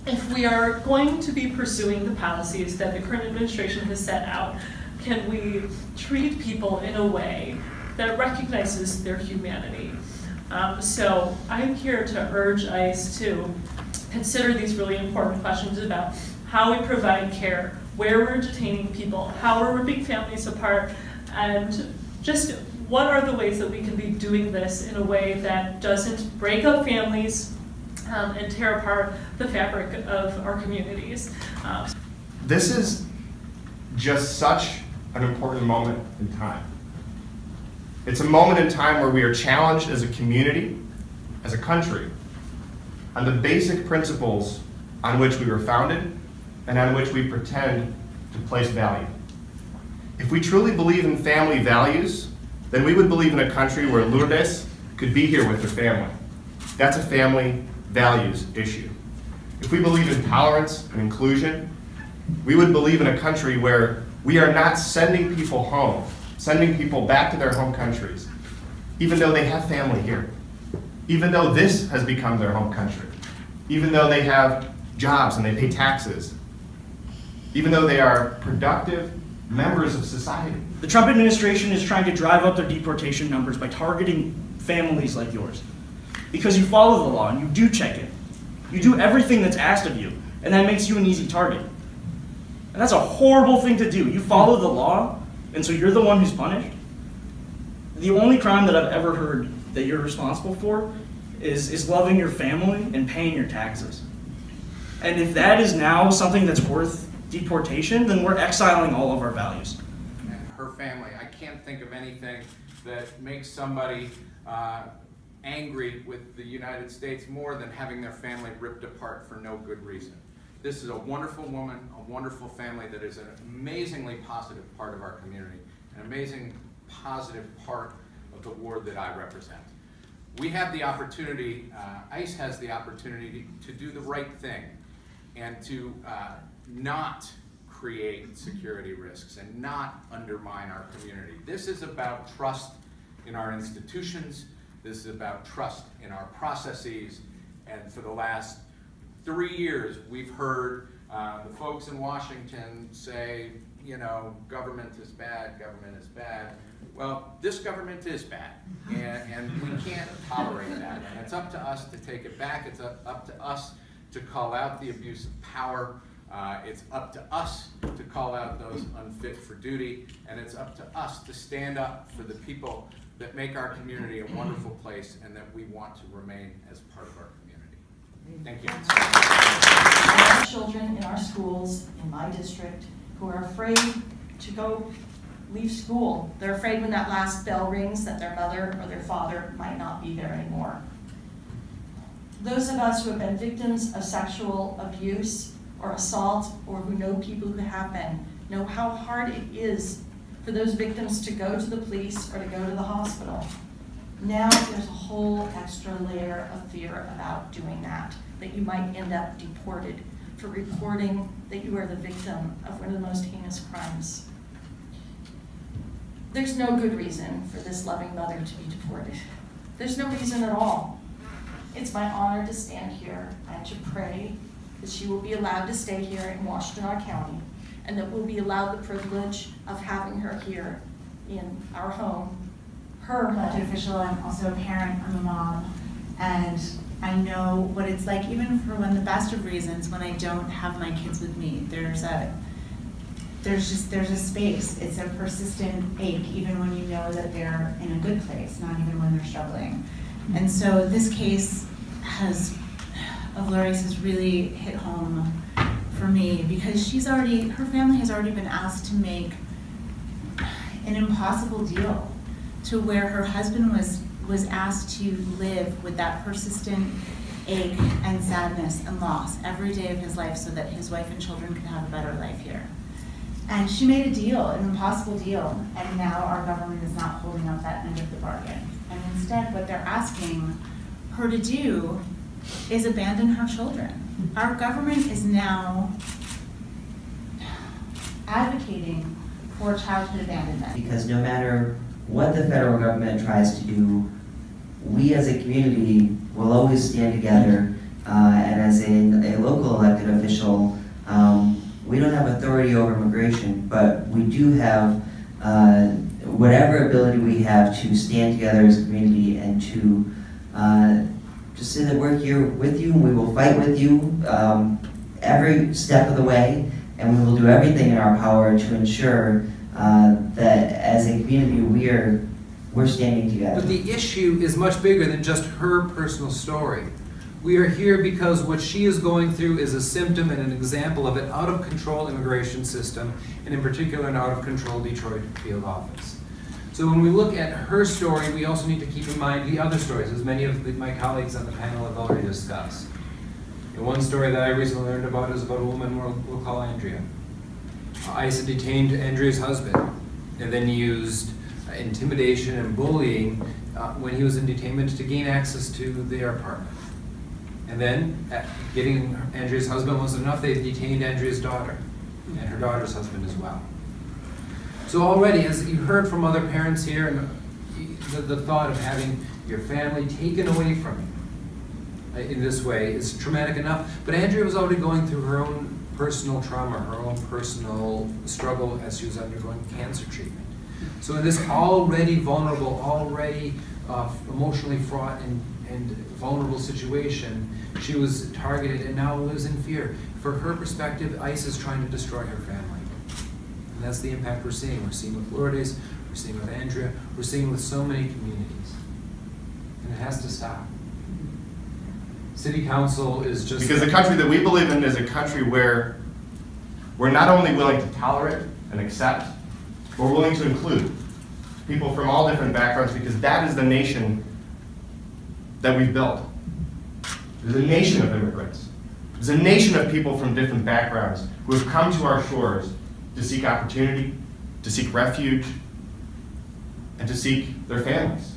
if we are going to be pursuing the policies that the current administration has set out, can we treat people in a way that recognizes their humanity? So I'm here to urge ICE to consider these really important questions about how we provide care, where we're detaining people, how we're ripping families apart, and just what are the ways that we can be doing this in a way that doesn't break up families and tear apart the fabric of our communities. This is just such an important moment in time. It's a moment in time where we are challenged as a community, as a country, on the basic principles on which we were founded and on which we pretend to place value. If we truly believe in family values, then we would believe in a country where Lourdes could be here with her family. That's a family values issue. If we believe in tolerance and inclusion, we would believe in a country where we are not sending people home, sending people back to their home countries, even though they have family here, even though this has become their home country, even though they have jobs and they pay taxes, even though they are productive members of society. The Trump administration is trying to drive up their deportation numbers by targeting families like yours. Because you follow the law and you do check it. You do everything that's asked of you, and that makes you an easy target. And that's a horrible thing to do. You follow the law, and so you're the one who's punished. The only crime that I've ever heard that you're responsible for is loving your family and paying your taxes. And if that is now something that's worth deportation, then we're exiling all of our values. And her family, I can't think of anything that makes somebody angry with the United States more than having their family ripped apart for no good reason. This is a wonderful woman, a wonderful family that is an amazingly positive part of our community, an amazing positive part of the ward that I represent. We have the opportunity, ICE has the opportunity to do the right thing and to not create security risks and not undermine our community. This is about trust in our institutions. This is about trust in our processes. And for the last 3 years, we've heard the folks in Washington say, you know, government is bad, government is bad. Well, this government is bad, and we can't tolerate that. And it's up to us to take it back. It's up to us to call out the abuse of power. It's up to us to call out those unfit for duty. And it's up to us to stand up for the people that make our community a wonderful place and that we want to remain as part of our community. Thank you. There are children in our schools, in my district, who are afraid to leave school. They're afraid when that last bell rings that their mother or their father might not be there anymore. Those of us who have been victims of sexual abuse or assault, or who know people who have been, know how hard it is for those victims to go to the police or to go to the hospital. Now there's a whole extra layer of fear about doing that you might end up deported for reporting that you are the victim of one of the most heinous crimes. There's no good reason for this loving mother to be deported. There's no reason at all. It's my honor to stand here and to pray that she will be allowed to stay here in Washtenaw County, and that we'll be allowed the privilege of having her here in our home, her elected official. I'm also a parent, I'm a mom, and I know what it's like, even for when the best of reasons, when I don't have my kids with me. There's a space. It's a persistent ache, even when you know that they're in a good place, not even when they're struggling. And so this case of Lori's has really hit home for me, because her family has already been asked to make an impossible deal, to where her husband was asked to live with that persistent ache and sadness and loss every day of his life so that his wife and children could have a better life here. And she made a deal, an impossible deal, and now our government is not holding up that end of the bargain. And instead, what they're asking her to do is abandon her children. Our government is now advocating for childhood abandonment. Because no matter what the federal government tries to do, we as a community will always stand together, and as a local elected authority over immigration, but we do have whatever ability we have to stand together as a community and to just say that we're here with you, and we will fight with you every step of the way, and we will do everything in our power to ensure that as a community we're standing together. But the issue is much bigger than just her personal story. We are here because what she is going through is a symptom and an example of an out-of-control immigration system, and in particular an out-of-control Detroit field office. So when we look at her story, we also need to keep in mind the other stories, as many of my colleagues on the panel have already discussed. And one story that I recently learned about is about a woman we'll call Andrea. ICE had detained Andrea's husband and then used intimidation and bullying when he was in detainment to gain access to their apartment. And then getting Andrea's husband wasn't enough, they detained Andrea's daughter and her daughter's husband as well. So already, as you heard from other parents here, and the thought of having your family taken away from you in this way is traumatic enough. But Andrea was already going through her own personal trauma, her own personal struggle as she was undergoing cancer treatment. So in this already vulnerable, already emotionally fraught and vulnerable situation, she was targeted and now lives in fear. For her perspective, ICE is trying to destroy her family. And that's the impact we're seeing. We're seeing with Lourdes, we're seeing with Andrea, we're seeing with so many communities. And it has to stop. City Council is just... Because the country that we believe in is a country where we're not only willing to tolerate and accept, but we're willing to include people from all different backgrounds, because that is the nation that we've built. There's a nation of immigrants. There's a nation of people from different backgrounds who have come to our shores to seek opportunity, to seek refuge, and to seek their families.